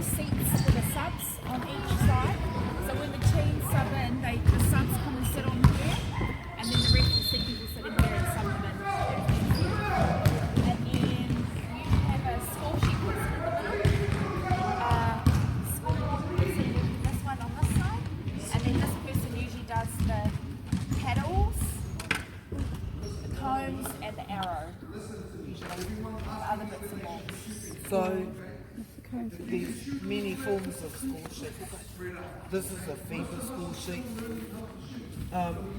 two seats for the subs on each side. So when the teams sub in, the subs come and sit on here, and then the rest of the see people sitting here and sub them in. And then you have a score sheet person in the middle. Score person, this one on this side, and then this person usually does the paddles, the cones, and the arrow. Usually, other bits and bobs. So there's many forms of score sheets. This is a FIBA score sheet.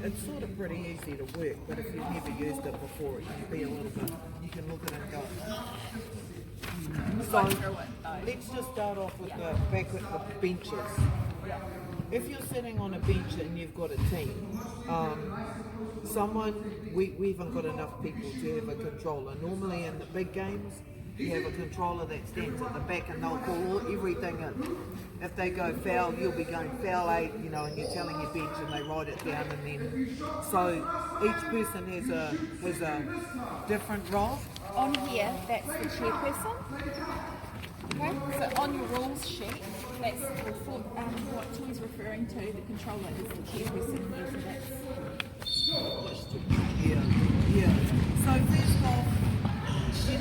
It's sort of pretty easy to work, but if you've never used it before, it can be a little bit, you can look at it and go. So let's just start off with the back with the benches. If you're sitting on a bench and you've got a team, we haven't got enough people to have a controller. Normally in the big games, you have a controller that stands at the back and they'll call everything in. If they go foul, you'll be going foul 8, and you're telling your bench and they write it down, and then so each person has a different role. On here, that's the chairperson. Okay, so on your rules sheet, that's what Toy's referring to. The controller is the chairperson here, so that's Yeah. So first off,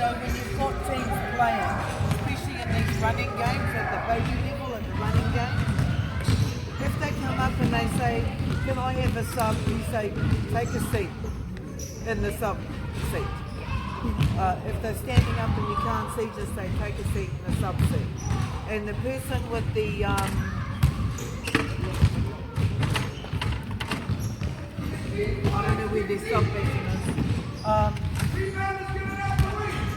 when you've got teams playing, especially in these running games at the baby level, at the running game, if they come up and they say, can I have a sub, you say, take a seat in the sub seat. If they're standing up and you can't see, just say, take a seat in the sub seat. And the person with the I don't know where their sub baton is.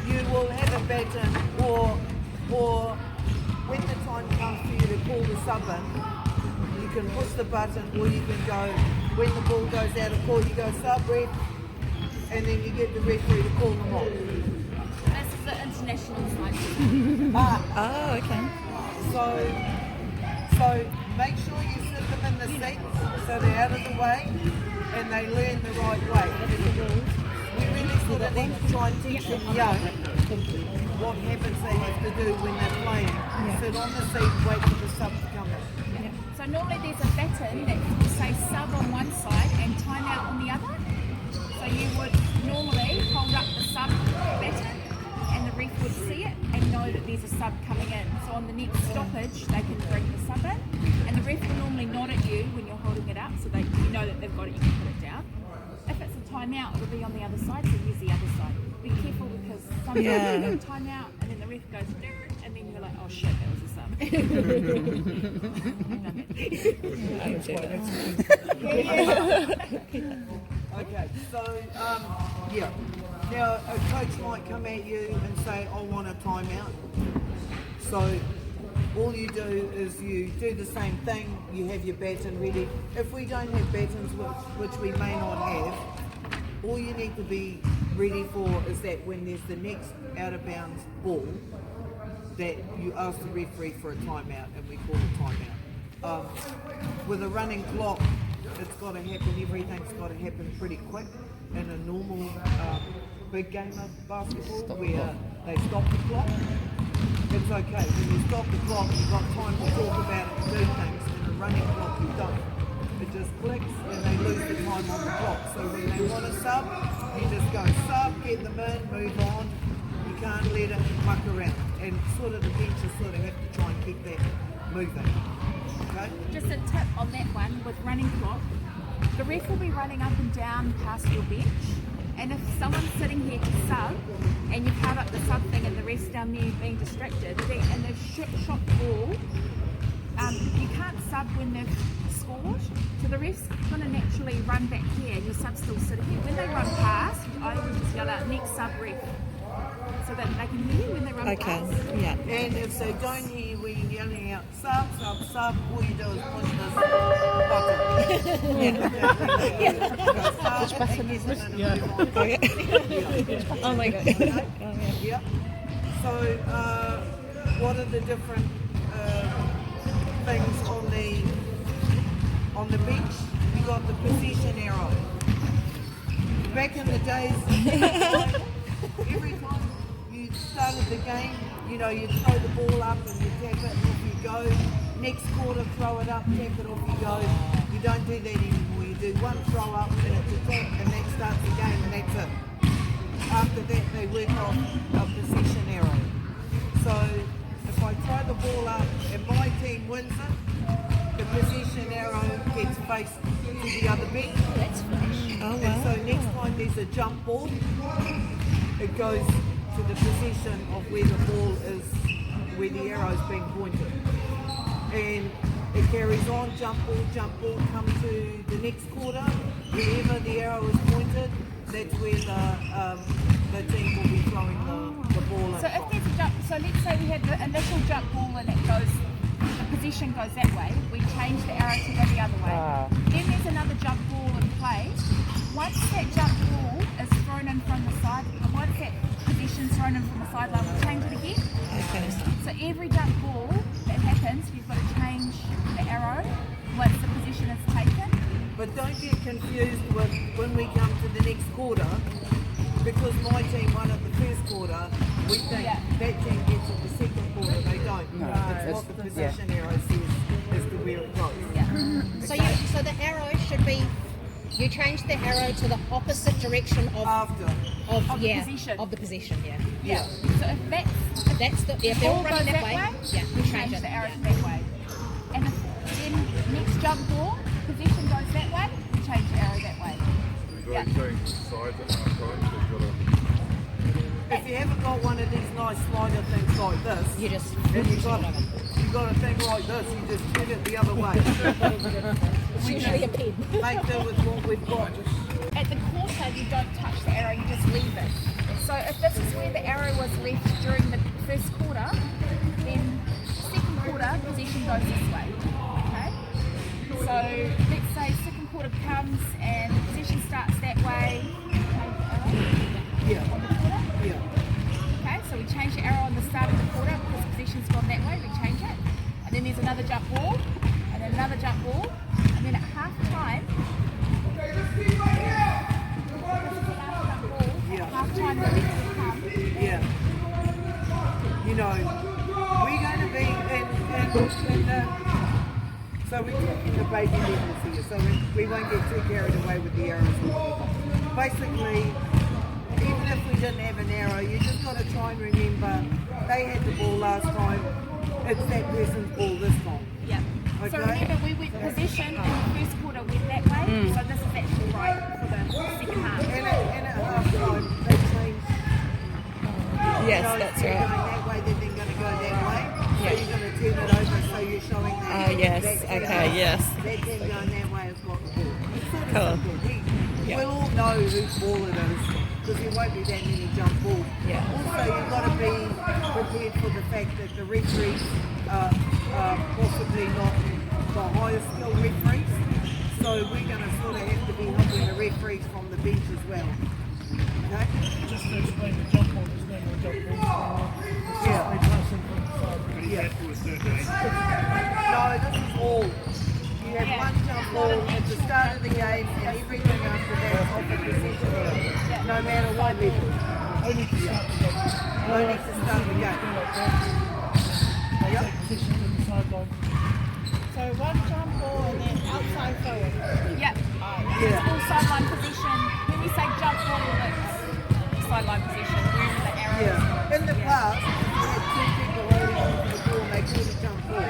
You will have a baton, or when the time comes for you to call the sub in, you can push the button, or you can go, when the ball goes out of call, you go sub ref, and then you get the referee to call them off. this is the international side. Oh, okay. So make sure you sit them in the seats so they're out of the way and they learn the right way. We really sort of need to try and teach them young what happens they have to do when they're playing. Sit on the seat, wait for the sub to come in. So normally there's a baton that will say sub on one side and timeout on the other. So you would normally hold up the sub baton and the ref would see it and know that there's a sub coming in. So on the next stoppage, they can bring the sub in, and the ref will normally nod at you when you're holding it up, so you know that they've got it, you can put it down. If it's a timeout, it'll be on the other side, so use the other side. Be careful because sometimes you go timeout and then the ref goes, and then you're like, oh shit, that was a sub. Okay, so now a coach might come at you and say, I want a timeout. So all you do is you do the same thing, you have your baton ready. If we don't have batons, which we may not have, all you need to be ready for is that when there's the next out of bounds ball, that you ask the referee for a timeout, and we call it timeout. With a running clock, it's got to happen, everything's got to happen pretty quick in a normal big game of basketball where they stop the clock. It's okay, when you stop the clock, you've got time to talk about it and do things. In a running clock, you don't. It just clicks and they lose the time on the clock. So when they want a sub, you just go sub, get them in, move on. You can't let it muck around. And sort of the benches sort of have to try and keep that moving. Okay? Just a tip on that one with running clock, the ref will be running up and down past your bench, and if someone's sitting here to sub and you've held up the sub thing and the ref's down there being distracted and they've shot the ball, you can't sub when they've scored, so the ref's going to naturally run back here and your sub's still sitting here. When they run past, I would just yell out next sub ref, so that they can hear you when they run past. Yeah. And if they don't hear you when you're yelling out sub, sub, sub, all you do is push this button. Which button is this? Yeah. Oh my god. Okay. Yeah. So, what are the different things on the bench? You got the possession arrow. Back in the days, every time you started the game, you know, you throw the ball up and you tap it and off you go. Next quarter, throw it up, tap it, off you go. You don't do that anymore. You do one throw up and it's a tap and that starts the game and that's it. After that, they work off a position arrow. So if I throw the ball up and my team wins it, the position arrow gets faced to the other bench. That's fresh. Oh, And so wow. next time there's a jump ball, it goes to the position of where the ball is, where the arrow's being pointed. And it carries on, jump ball, come to the next quarter. Wherever the arrow is pointed, that's where the team will be throwing the ball in. So if there's a jump, so let's say we had the initial jump ball and it goes, the position goes that way, we change the arrow to go the other way. Then there's another jump ball in play. Once that jump ball is thrown in from the side, once that position's thrown in from the sideline, we'll change it again. Okay. So every jump ball that happens, you've got to change the arrow once the position is taken. But don't get confused with when we come to the next quarter, because my team won at the first quarter, we think Yeah. that team gets it the second quarter. They don't. It's what the position arrow says as to where it goes. Yeah. So the arrow should be, you change the arrow to the opposite direction of After. Of the position. Of the position, yeah. Yeah. So if that's If that's the, if they're all ball running goes that way, yeah, we we change change it. the arrow to that way. And if then next jump ball, position goes that way, we change the arrow that way. Yeah. Change sides at half time, so you've got to. If you haven't got one of these nice slider things like this, You just and you've got a thing like this, you just turn it the other way. it's usually a pin. Make do with what we've got. At the quarter, you don't touch the arrow, you just leave it. So if this is where the arrow was left during the first quarter, then second quarter, position goes this way. Okay? So let's say second quarter comes and position starts that way. Change the arrow Yeah. on the quarter. Yeah. Okay, so we change the arrow on the start of the quarter because position's gone that way, we change it. And then there's another jump ball, and then another jump ball, and then at half time, Yeah. half time the next will come. Yeah. You know, we're going to be in the, so we're talking the baby levels here, so we won't get too carried away with the arrows. Basically, even if we didn't have an arrow, you just got to try and remember they had the ball last time, it's that person's ball this time. Yeah. So Okay. remember, we went position in the first quarter went that way, so this is actually right for the second half. And at half time, they changed. Yes, So that's instead of right. going that way, then they're going to go that way. Yeah. So you're going to turn it over so you're showing that. Oh, yes. that Okay, yes. That team going that way has got the ball. It's sort of Cool. simple. Yeah. We'll all know whose ball it is because there won't be that many jump balls. Yeah. Also, you've got to be prepared for the fact that the referees are possibly not the highest skilled referees. So we're going to sort of have to be helping the referees from the bench as well. Okay? Just to explain the jump ball, there's no more jump balls. It's just they pass them from the side. Yeah. To a certain age. No, this is all. You have one jump ball at the start of the game and everything after that is off the position area. No matter what level. Only to start the game. Only to start the game. They take positions on the sideline. So one jump ball and then outside forward. Yeah. Yeah. All sideline position. When we say jump ball, it's sideline position. Where's the arrow? Yeah. In the past, you had two people holding on to the ball and they called a jump ball.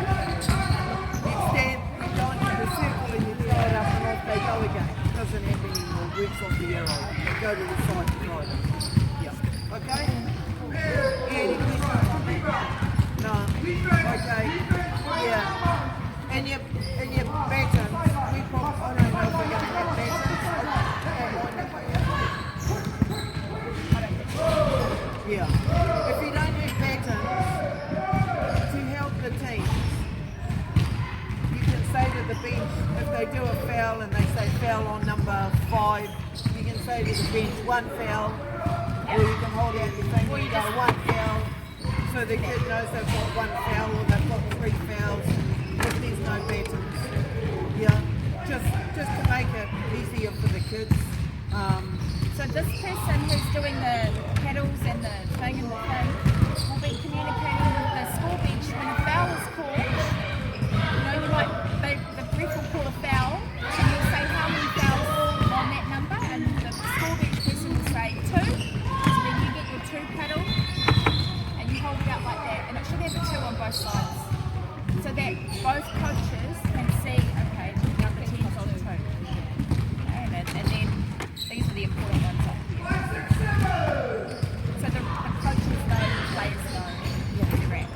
You stand, you go into the circle and you throw it up and off they go again. It doesn't happen anymore. Works off the arrow. You go to the side to throw it. Yeah. Okay? Any questions on that? No. Okay. Yeah. And your battens, we probably, I don't know if we're going to have battens. Yeah. If you don't have battens, to help the team, you can say to the bench, if they do a foul and they say foul on number 5, you can say to the bench, 1 foul, or you can hold out your finger and go 1 foul, so the kid knows they've got 1 foul or they've got 3 fouls if there's no battens. Yeah, just to make it easier for the kids. So this person who's doing the paddles and the thing and the thing will be communicating with the score bench when a foul is called. You might, the ref will call a foul, and you'll say how many fouls on that number, and the score bench person will say 2. So then you get your 2 paddle, and you hold it out like that, and it should have a 2 on both sides, so that both coaches can see, okay, number 10's on 2. And then these are the important ones up here. So the coaches know, the players know where they're at.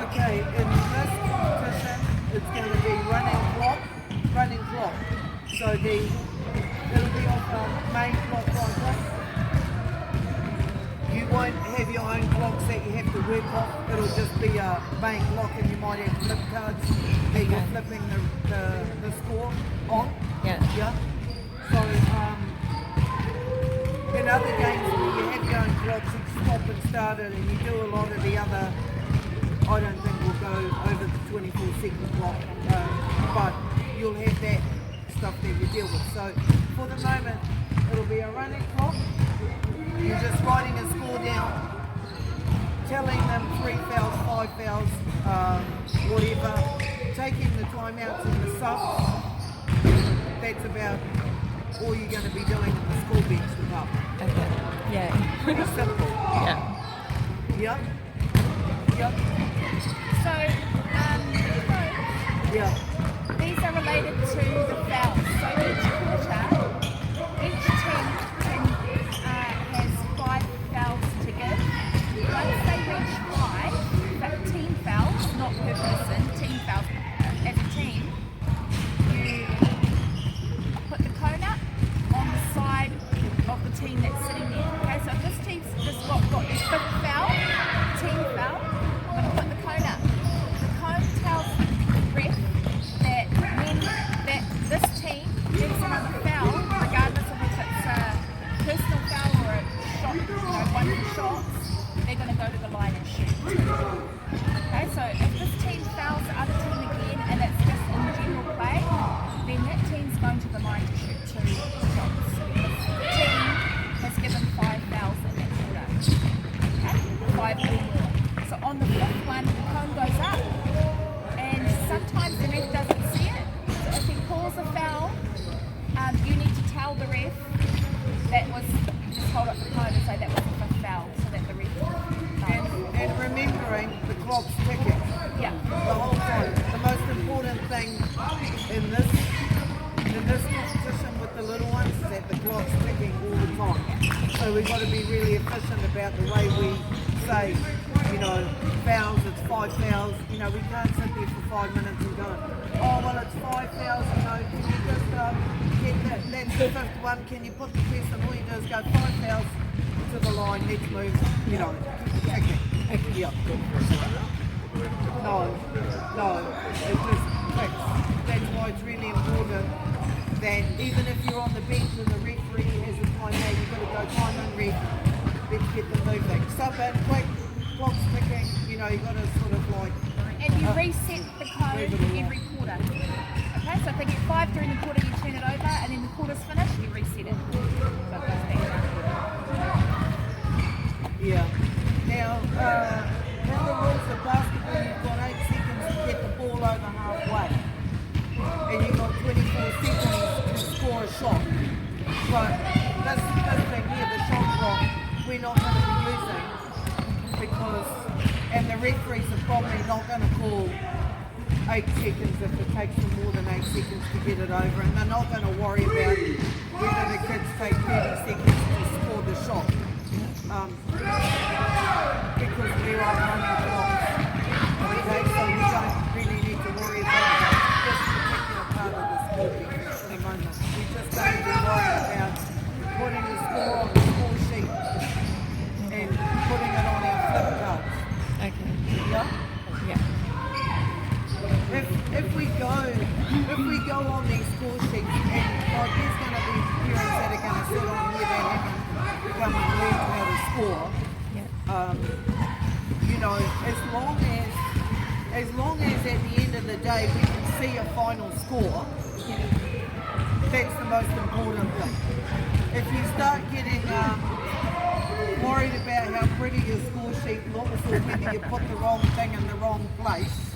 Okay, in this competition, it's going to be running clock. So it'll be off the main clock like this. You won't have your own clocks that you have to work off. It'll just be a main clock, and you might have flip cards that you're flipping the score on. Yeah. So in other games where you have your own clocks, you stop and start it, and you do a lot of the other. I don't think we'll go over the 24-second clock, but you'll have that stuff that you deal with. So for the moment, it'll be a running clock. You're just writing a score down, telling them 3 fouls, 5 fouls, whatever, taking the timeouts and the subs. That's about all you're going to be doing on the score bench with up. Okay. Yeah. Pretty simple. Yeah. Yep. So, Yeah. these are related to the fouls. So each quarter, each team has 5 fouls to give. Once they reach 5, but team fouls, not per person, team fouls as a team, you put the cone up on the side of the team that's sitting there. Okay, so if this team's just got their 5th foul, team foul, I'm going to put the cone up. The cone tells the ref that when this team gets another foul, regardless of if it's a personal foul or a shot, one of the shots, they're going to go to the line and shoot 2. Okay, so if this team fouls the other team again and it's just in general play, then that team's going to the line to shoot 2 shots. The team has given 5 fouls in that quarter. Okay? 5 or more. So on the 5th one, the cone goes up, and sometimes the ref doesn't see it. So if he calls a foul, you need to tell the ref that was, just hold up the cone and say that was the 5th foul, so that the ref knows. And remembering the clock's ticking Yeah. the whole time. The most important thing in this competition with the little ones is that the clock's ticking all the time. So we've got to be really efficient about the way we say, fouls, it's 5 fouls. We can't sit there for 5 minutes and go, oh, well, it's 5 fouls, can you just get that's the 5th one, can you put the person, all you do is go 5 fouls to the line, let's move, ticking. Yeah. No, it just ticks. That's why it's really important that even if you're on the bench and the referee has a time out, you've got to go time and ref, let's get them moving. Sub in, quick, clock's ticking, you've got to sort of like... And you reset the cone every quarter. Okay, so if they get 5 during the quarter, you turn it over, and then the quarter's finished, you reset it. So it goes back down. Yeah. Now, in the rules of basketball, you've got 8 seconds to get the ball over halfway. And you've got 24 seconds to score a shot. But this thing here, the shot clock, we're not going to be using because, and the referees are probably not going to call 8 seconds if it takes them more than 8 seconds to get it over, and they're not going to worry about whether the kids take 30 seconds to score the shot. Because we're on running clocks. Okay, so we don't really need to worry about this particular part of the score at the moment. We just don't be worried about putting the score on the score sheet and putting it on our flip cards. Okay. Yeah? Yeah. If we go on these score sheets, and like there's going to be parents that are going to sit on here that haven't come and learn how to score. As long as at the end of the day we can see a final score, that's the most important thing. If you start getting worried about how pretty your score sheet looks or whether you put the wrong thing in the wrong place,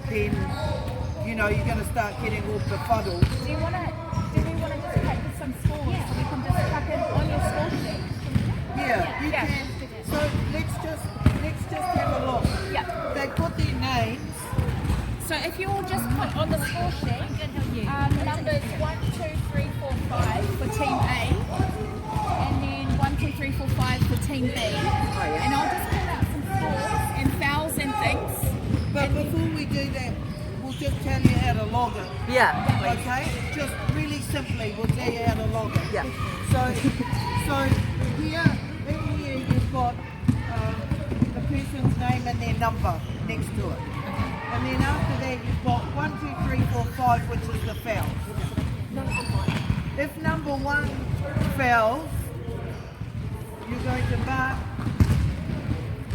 then you're going to start getting all befuddled. Do we want to just practice some scores so we can just chuck in on your score sheet? Yeah, you Yeah. can. So let's just have a look. Yeah. They put their names. So if you will just put on the score sheet numbers 1, 2, 3, 4, 5 for team A, and then 1, 2, 3, 4, 5 for team B. And I'll just pull out some scores and fouls and things. But before we do that, we'll just tell you how to log it. Yeah. Okay? Just really simply, we'll tell you how to log it. Yeah. So here, in here you've got the person's name and their number next to it. And then after that you've got 1, 2, 3, 4, 5, which is the foul. If number 1 fouls, you're going to mark,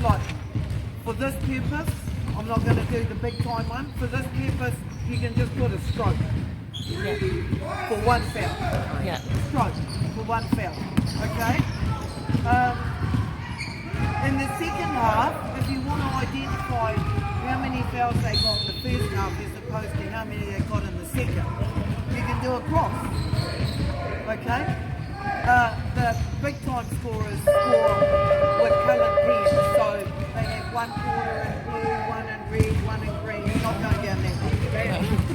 like, for this purpose, I'm not going to do the big time one. For this purpose, you can just put a stroke for 1 foul. Yeah. Stroke for 1 foul. Okay? In the second half, if you want to identify how many fouls they got in the first half as opposed to how many they got in the second, you can do a cross. Okay? The big time scorers score with coloured pens, so they have 1 quarter in blue, 1 in red, 1 in green. You're not going down that route.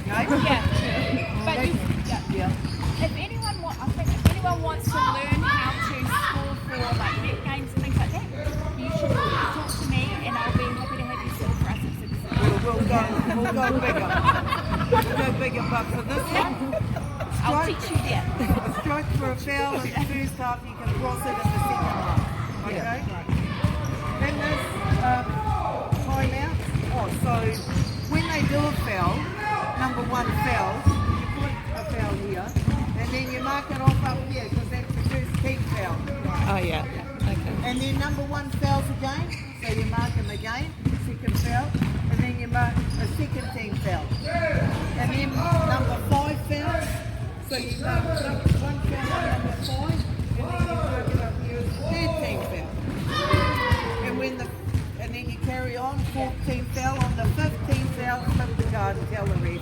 Okay? Yeah. But if anyone wants to learn how to score for like net games and things like that, you should talk to me and I'll be happy to have you score for us at Citizens. We'll go bigger. We'll go bigger, but for this one, I'll teach you that. a stroke for a foul in the first half, you can cross it in the second half. Okay? Then there's timeout. So when they do a foul, number 1 foul, you put a foul here, and then you mark it off up here because that's the first team foul. Oh, yeah. Okay. And then number 1 fouls again, so you mark him again, second foul, and then you mark a second team foul. And then number 5 fouls, so you mark 1 foul on number 5, and then you work it up here as third team foul. And then you carry on, 4th team foul on the 5th team foul, flip the card and tell the ref.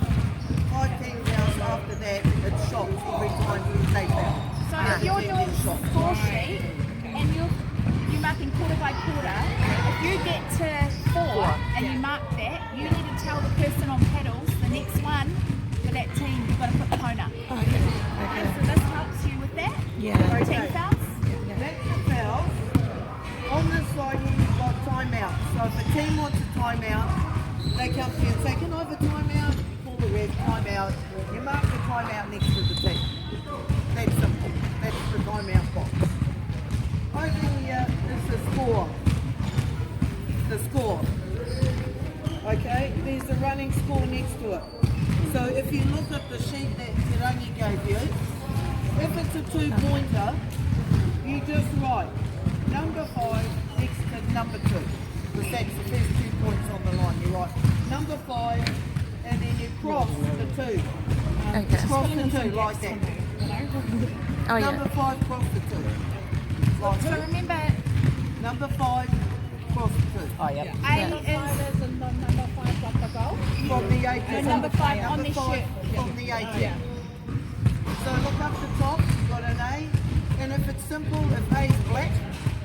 5 team fouls after that, it's shots every time they foul. So if you're doing a score sheet and you're marking quarter by quarter, if you get to 4 and you mark that, you need to tell the person on paddles the next one for that team you've got to put the cone up. Okay. And so this helps you with that. Yeah. Team fouls. That's the fouls. On this side here you've got timeout. So if a team wants a timeout, they come to you and say, can I have a timeout? Call the ref, timeout. You mark the timeout next to the team. That's simple. That's the timeout box. Over here is the score. The score. Okay, there's the running score next to it. So if you look at the sheet that Tirangi gave you, if it's a 2-pointer, you just write number 5 next to number 2. Because that's the first 2 points on the line. You write number 5 and then you cross the 2. Okay. Cross the 2 like that. Oh, yeah. Number 5 cross the 2. Like So that. remember, Number 5 cross the 2. Oh, yeah. A Number is 5 is and number 5 like the goal. From the 18. And number 5 on Number this 5 sheet. from the 18. So look up the top, you've got an A. And if it's simple, if A is black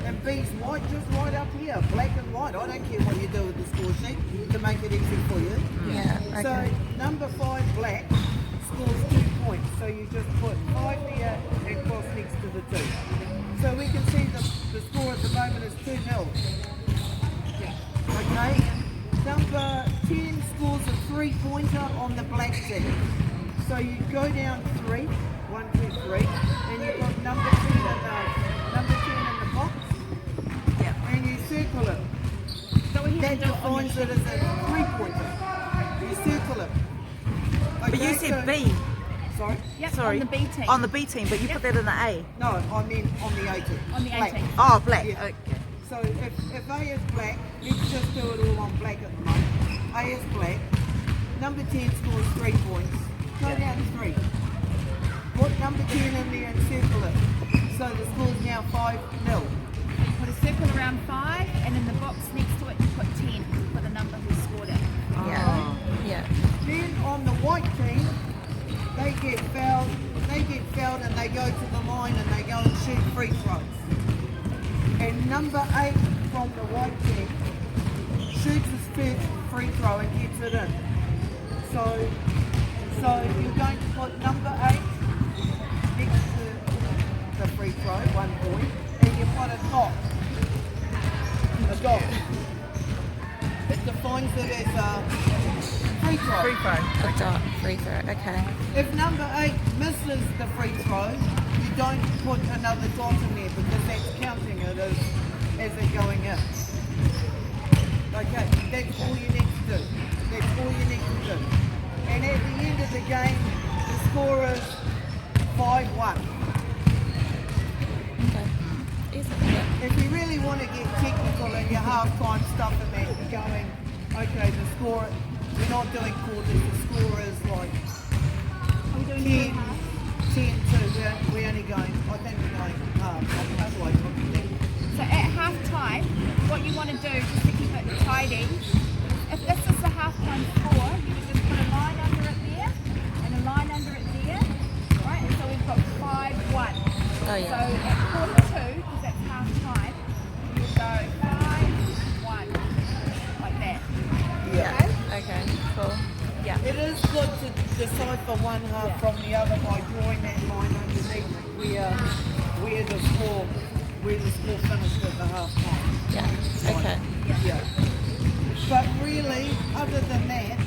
and B is white, just write up here, black and white. I don't care what you do with the score sheet to make it easy for you. Yeah. Okay. So number 5 black scores 2 points. So you just put 5 there and cross next to the 2. So we can see the score at the moment is 2-0. Okay. Number 10 scores a 3-pointer on the black team. So you go down 3, 1, 2, 3, and you've got number 10 in the box. Yeah. And you circle it. That defines it as a 3-pointer. You circle it. But you Okay, said so- B. Sorry? yep, Sorry. on the B team. On the B team, but you put that in the A. No, I mean on the 18. On the Black. 18. Oh, black. Yeah. Okay. So if A is black, let's just do it all on black at the moment. A is black. Number 10 scores 3 points. Go down 3. Put number 10 in there and circle it. So the score's now 5-0. Put a circle around 5, and in the box next to it you put 10 for the number who scored it. Yeah. Yeah. Then on the white team, they get fouled and they go to the line and they go and shoot free throws. And number 8 from the white team shoots his first free throw and gets it in. So you're going to put number 8 next to the free throw, 1 point, and you put a dot. A dot. It defines it as a free throw. Free throw. A dot. Free throw. Okay. If number 8 misses the free throw, you don't put another dot in there because that's counting it as it going in. Okay, that's all you need to do. That's all you need to do. And at the end of the game, the score is 5-1. Okay. Easy. Yeah. If you really want to get technical in your halftime stuff and that, you're going, okay, the score, we're not doing quarters, the score is like 10-2. We're only going, I think we're going half. So at half time, what you want to do just to keep it tidy, if this is the halftime score, you would just put a line under it there and a line under it there, right? And so we've got 5-1. Oh, yeah. So at quarter 2, because that's half time, you would go 5-1, like that. Yeah. Okay. Cool. Yeah. It is good to decipher one half from the other by drawing that line underneath where the score finished at the half time. Yeah. Okay. Yeah. But really, other than that,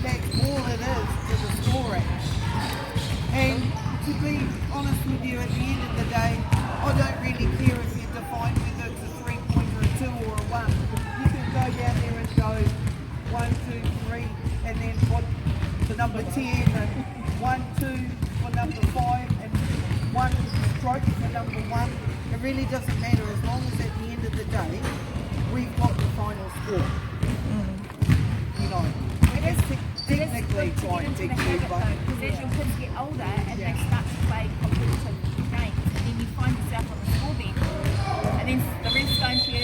that's all it is to the scoring. And to be honest with you, at the end of the day, I don't really care if you define whether it's a 3-pointer, a 2 or a 1. You can go down there and go 1, 2, 3, and then put the number 10 and 1, 2 for number 5 and 1 stroke for number 1. It really doesn't matter as long as at the end of the day we've got the final score. You know, it's technically quite big, but because as your kids get older and they start to play competitive games, and then you find yourself on the score bench, and then the ref's going to you.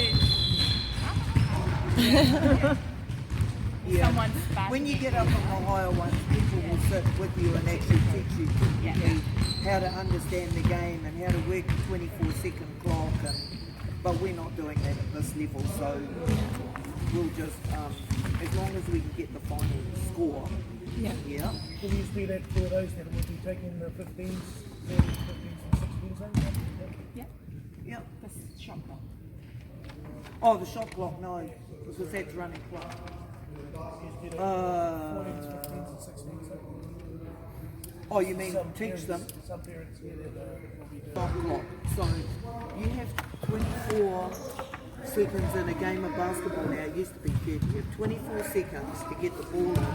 yeah. Someone's bad. When you get up on the higher ones, people will sit with you and actually teach you technically how to understand the game and how to work a 24-second clock. But we're not doing that at this level, so we'll just, as long as we can get the final score. Yeah. Yeah. Will you do that for those that will be taking the 15s, 15s and 16s? Yeah, Yeah. the shot clock. Oh, the shot clock, no, because that's running clock. 14s, 15s and 16s. Oh, you mean teach them? Some parents here that will be doing. Shot clock. So you have 24 seconds in a game of basketball now. It used to be 30. You have 24 seconds to get the ball in,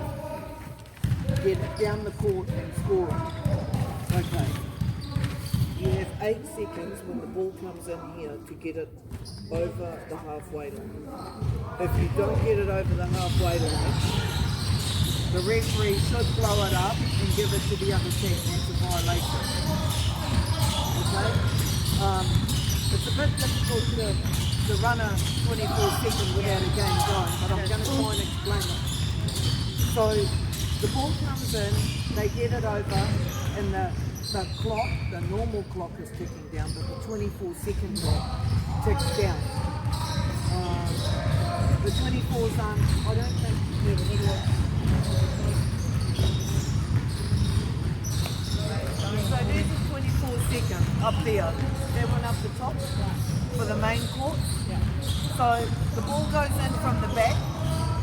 get it down the court and score it. Okay. You have 8 seconds when the ball comes in here to get it over the halfway line. If you don't get it over the halfway line, the referee should blow it up and give it to the other team. That's a violation. Okay? It's a bit difficult to run a 24-second without a game going, but I'm going to try and explain it. So the ball comes in, they get it over, and the clock, the normal clock is ticking down, but the 24-second clock ticks down. The 24s aren't, I don't think, so there's a 24-second up there. That one up the top for the main court. So the ball goes in from the back.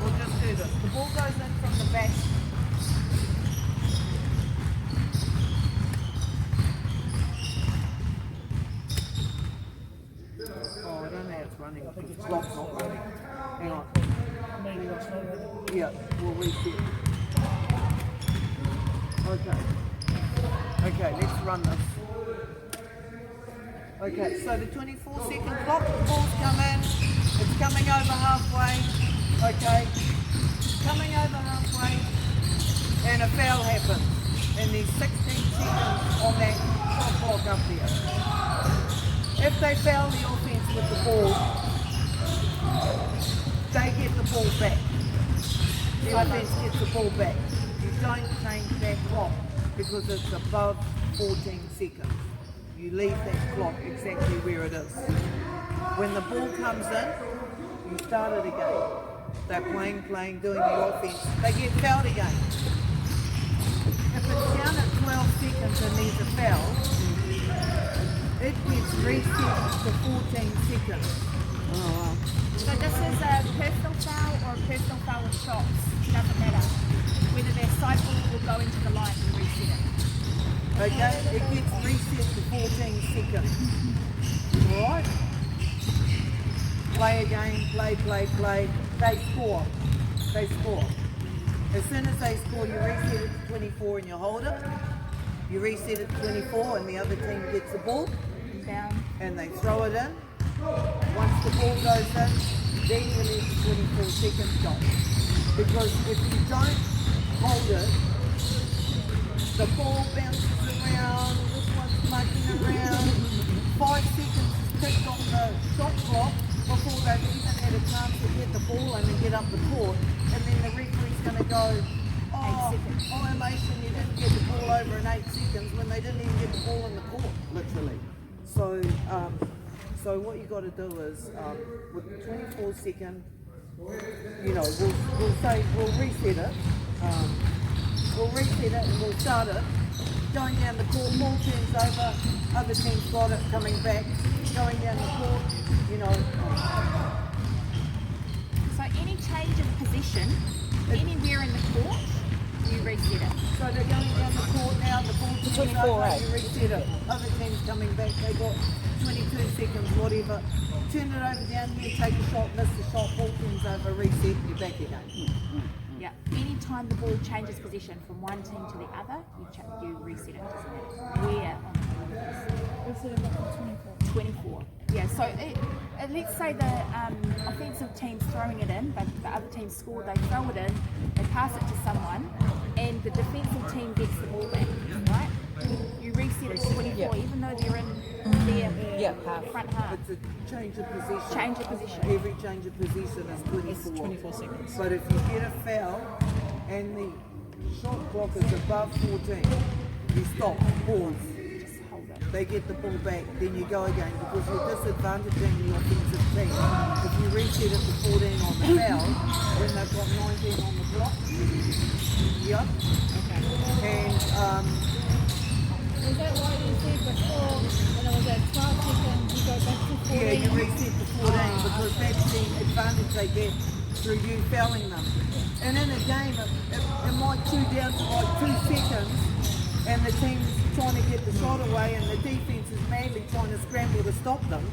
We'll just do this. The ball goes in from the back. Oh, I don't know how it's running because the clock's not running. Hang on. Maybe that's not right. Yeah, we'll reset. Okay. Okay, let's run this. Okay, so the 24-second clock, the ball's come in. It's coming over halfway. Okay. Coming over halfway. And a foul happens. And there's 16 seconds on that shot clock up there. If they foul the offense with the ball, they get the ball back. The offense gets the ball back. You don't change that clock because it's above 14 seconds. You leave that clock exactly where it is. When the ball comes in, you start it again. They're playing, doing the offense. They get fouled again. If it's down at 12 seconds and there's a foul, it gets reset to 14 seconds. So this is a personal foul or a personal foul with shots. Doesn't matter. Whether they're cycle or go into the line and reset it. Okay, it gets reset to 14 seconds. Alright? Play again, play. They score. As soon as they score, you reset it to 24 and you hold it. You reset it to 24 and the other team gets the ball Down. and they throw it in. Once the ball goes in, then you let the 24 seconds go. Because if you don't hold it, the ball bounces around, this one's mucking around. 5 seconds is ticked on the shot clock before they've even had a chance to get the ball in and get up the court. And then the referee's going to go, violation, you didn't get the ball over in 8 seconds when they didn't even get the ball in the court, literally. So what you got to do is, with the 24 second, we'll say we'll reset it. We'll reset it and we'll start it. Going down the court, ball turns over, other team's got it, coming back, going down the court, So any change of position, anywhere in the court, you reset it. So they're going down the court now, the ball turns 24, over, right? you reset it. Other team's coming back, they got 22 seconds, whatever. Turn it over down here, take a shot, miss the shot, ball turns over, reset, you're back again. Yeah. Anytime the ball changes position from one team to the other, you reset it. Where on the court? Reset it back to 24. 24. Yeah. So let's say the offensive team's throwing it in, but the other team scored. They throw it in, they pass it to someone, and the defensive team gets the ball back. Right? You reset it to 24, even though they're in their front half. It's a change of position. Change of position. Every change of position is 24. It's 24 seconds. But if you get a foul and the shot clock is above 14, you stop, pause. Just hold it. They get the ball back, then you go again because you're disadvantaging the offensive team. If you reset it to 14 on the foul, when they've got 19 on the clock. Yep. Okay. And Is that why you said before, when it was at 12 seconds, you go back to 14? yeah, you reset to 14 because that's the advantage they get through you fouling them. And in a game, it might chew down to like 2 seconds and the team's trying to get the shot away and the defense is madly trying to scramble to stop them.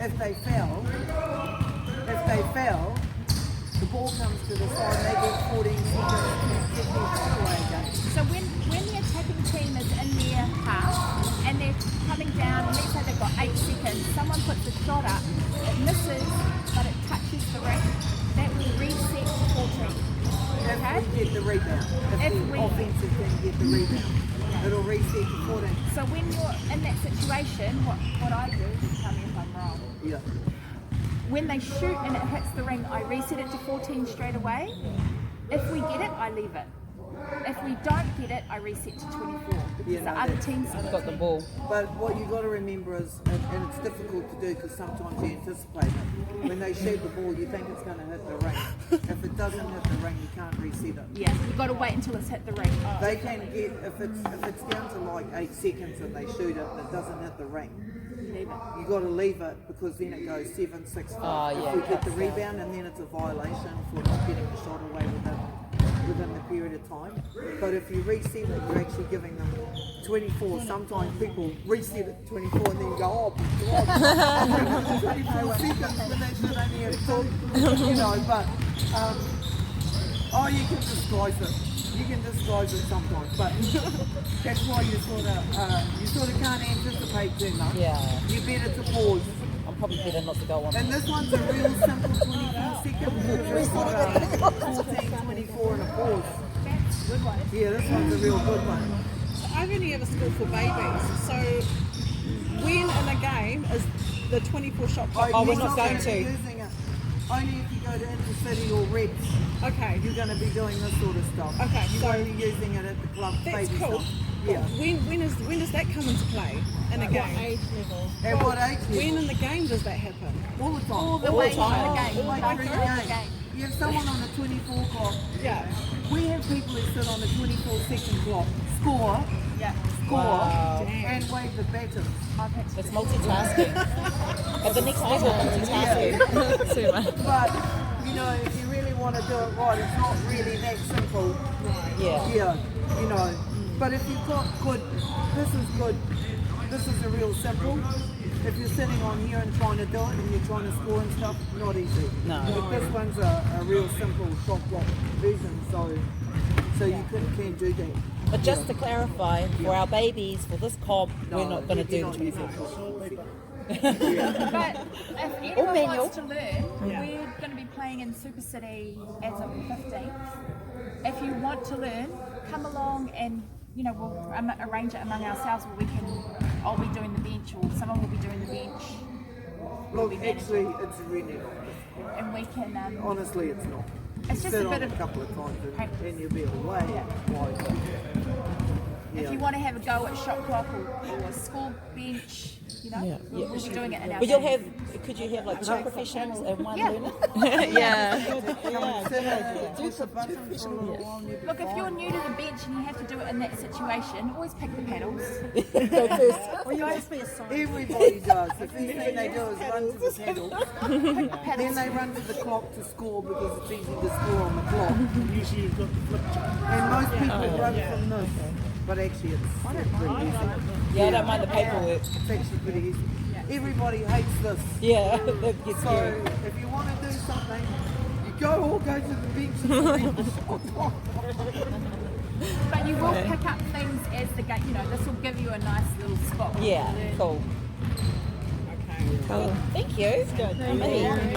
If they foul, the ball comes to the side, they get 14 seconds and get their shot away again. So when the attacking team is in their half and they're coming down, let's say they've got 8 seconds, someone puts a shot up, it misses, but it touches the ring, that will reset to 14. Okay? If we get the rebound, if the offensive team get the rebound, it'll reset to 14. So when you're in that situation, what I do, just tell me if I'm wrong, Yeah. when they shoot and it hits the ring, I reset it to 14 straight away. If we get it, I leave it. If we don't get it, I reset to 24 because Yeah, no, the other that's- team's Got the ball. But what you got to remember is, and it's difficult to do because sometimes you anticipate it. When they shoot the ball, you think it's going to hit the ring. If it doesn't hit the ring, you can't reset it. Yeah, you've got to wait until it's hit the ring. They can get if it's down to like 8 seconds and they shoot it and it doesn't hit the ring. Leave it. You got to leave it because then it goes 7, 6, 5. Oh, if yeah, we get the that's rebound and then it's a violation for not getting the shot away within the period of time. But if you reset it, you're actually giving them 24. Sometimes people reset it to 24 and then go, oh, God, 24 seconds when they should only have 2. But you can disguise it. You can disguise it sometimes, but that's why you sort of can't anticipate too much. Yeah. You better to pause. I'm probably better not to go on. And this one's a real simple 24 seconds. It's got 14, 24 and a pause. That's a good one. Yeah, this one's a real good one. So I've only ever scored for babies. So when in a game is the 24 shot clock? Oh, we're you're not going gonna to. be using it. Only if you go to intercity or reps, Okay, you're going to be doing this sort of stuff. Okay, you so- won't be using it at the club. that's baby cool. stuff. Yeah. When does that come into play in a game? Age level. At what age? When in the game does that happen? All the time. All the way through the All game. the way Like through through the the game. game. You have someone on the 24 clock. Yeah. We have people who sit on the 24-second clock, score, Yeah. Wow. and wave the baton. I've had to It's do multitasking. At the next level, multitasking. Too much. But, you know, if you really want to do it right, it's not really that simple. Yeah. Yeah, you know. But if you've got good, this is good, this is a real simple. If you're sitting on here and trying to do it and you're trying to score and stuff, not easy. No. But this one's a real simple shot clock version, so you can do that. But just to clarify, for our babies, for this comp, we're No, not going to you're do the not 24 using clock. But if anyone manual. wants to learn, we're going to be playing in Super City as of the 15th. If you want to learn, come along and we'll arrange it among ourselves where we can. I'll be doing the bench, or someone will be doing the bench. Look, be actually, it's really not. And we can. Honestly, it's not. It's You just a sit bit on of a couple of times practice. and you'll be away. Wiser. If you want to have a go at shot clock or school bench, Yeah. we'll be doing it in our But you'll games. have, could you have like two professionals and one Yeah. learner? Look, if you're new to the bench and you have to do it in that situation, always pick the paddles. Well, you always be a sign. Everybody does. The first thing they do is run to the pedal. Pick the paddles. Then they run to the clock to score because it's easy to score on the clock. Usually you've got the flip chart. And most people run from this. But actually it's pretty easy. Yeah, I don't mind the paperwork. It's actually pretty easy. Everybody hates this. Yeah, that gets So scary. if you want to do something, you go to the bench and read the shot clock. But you will pick up things as the game. This will give you a nice little spot. Yeah, cool. Okay. Cool. Thank you. Good.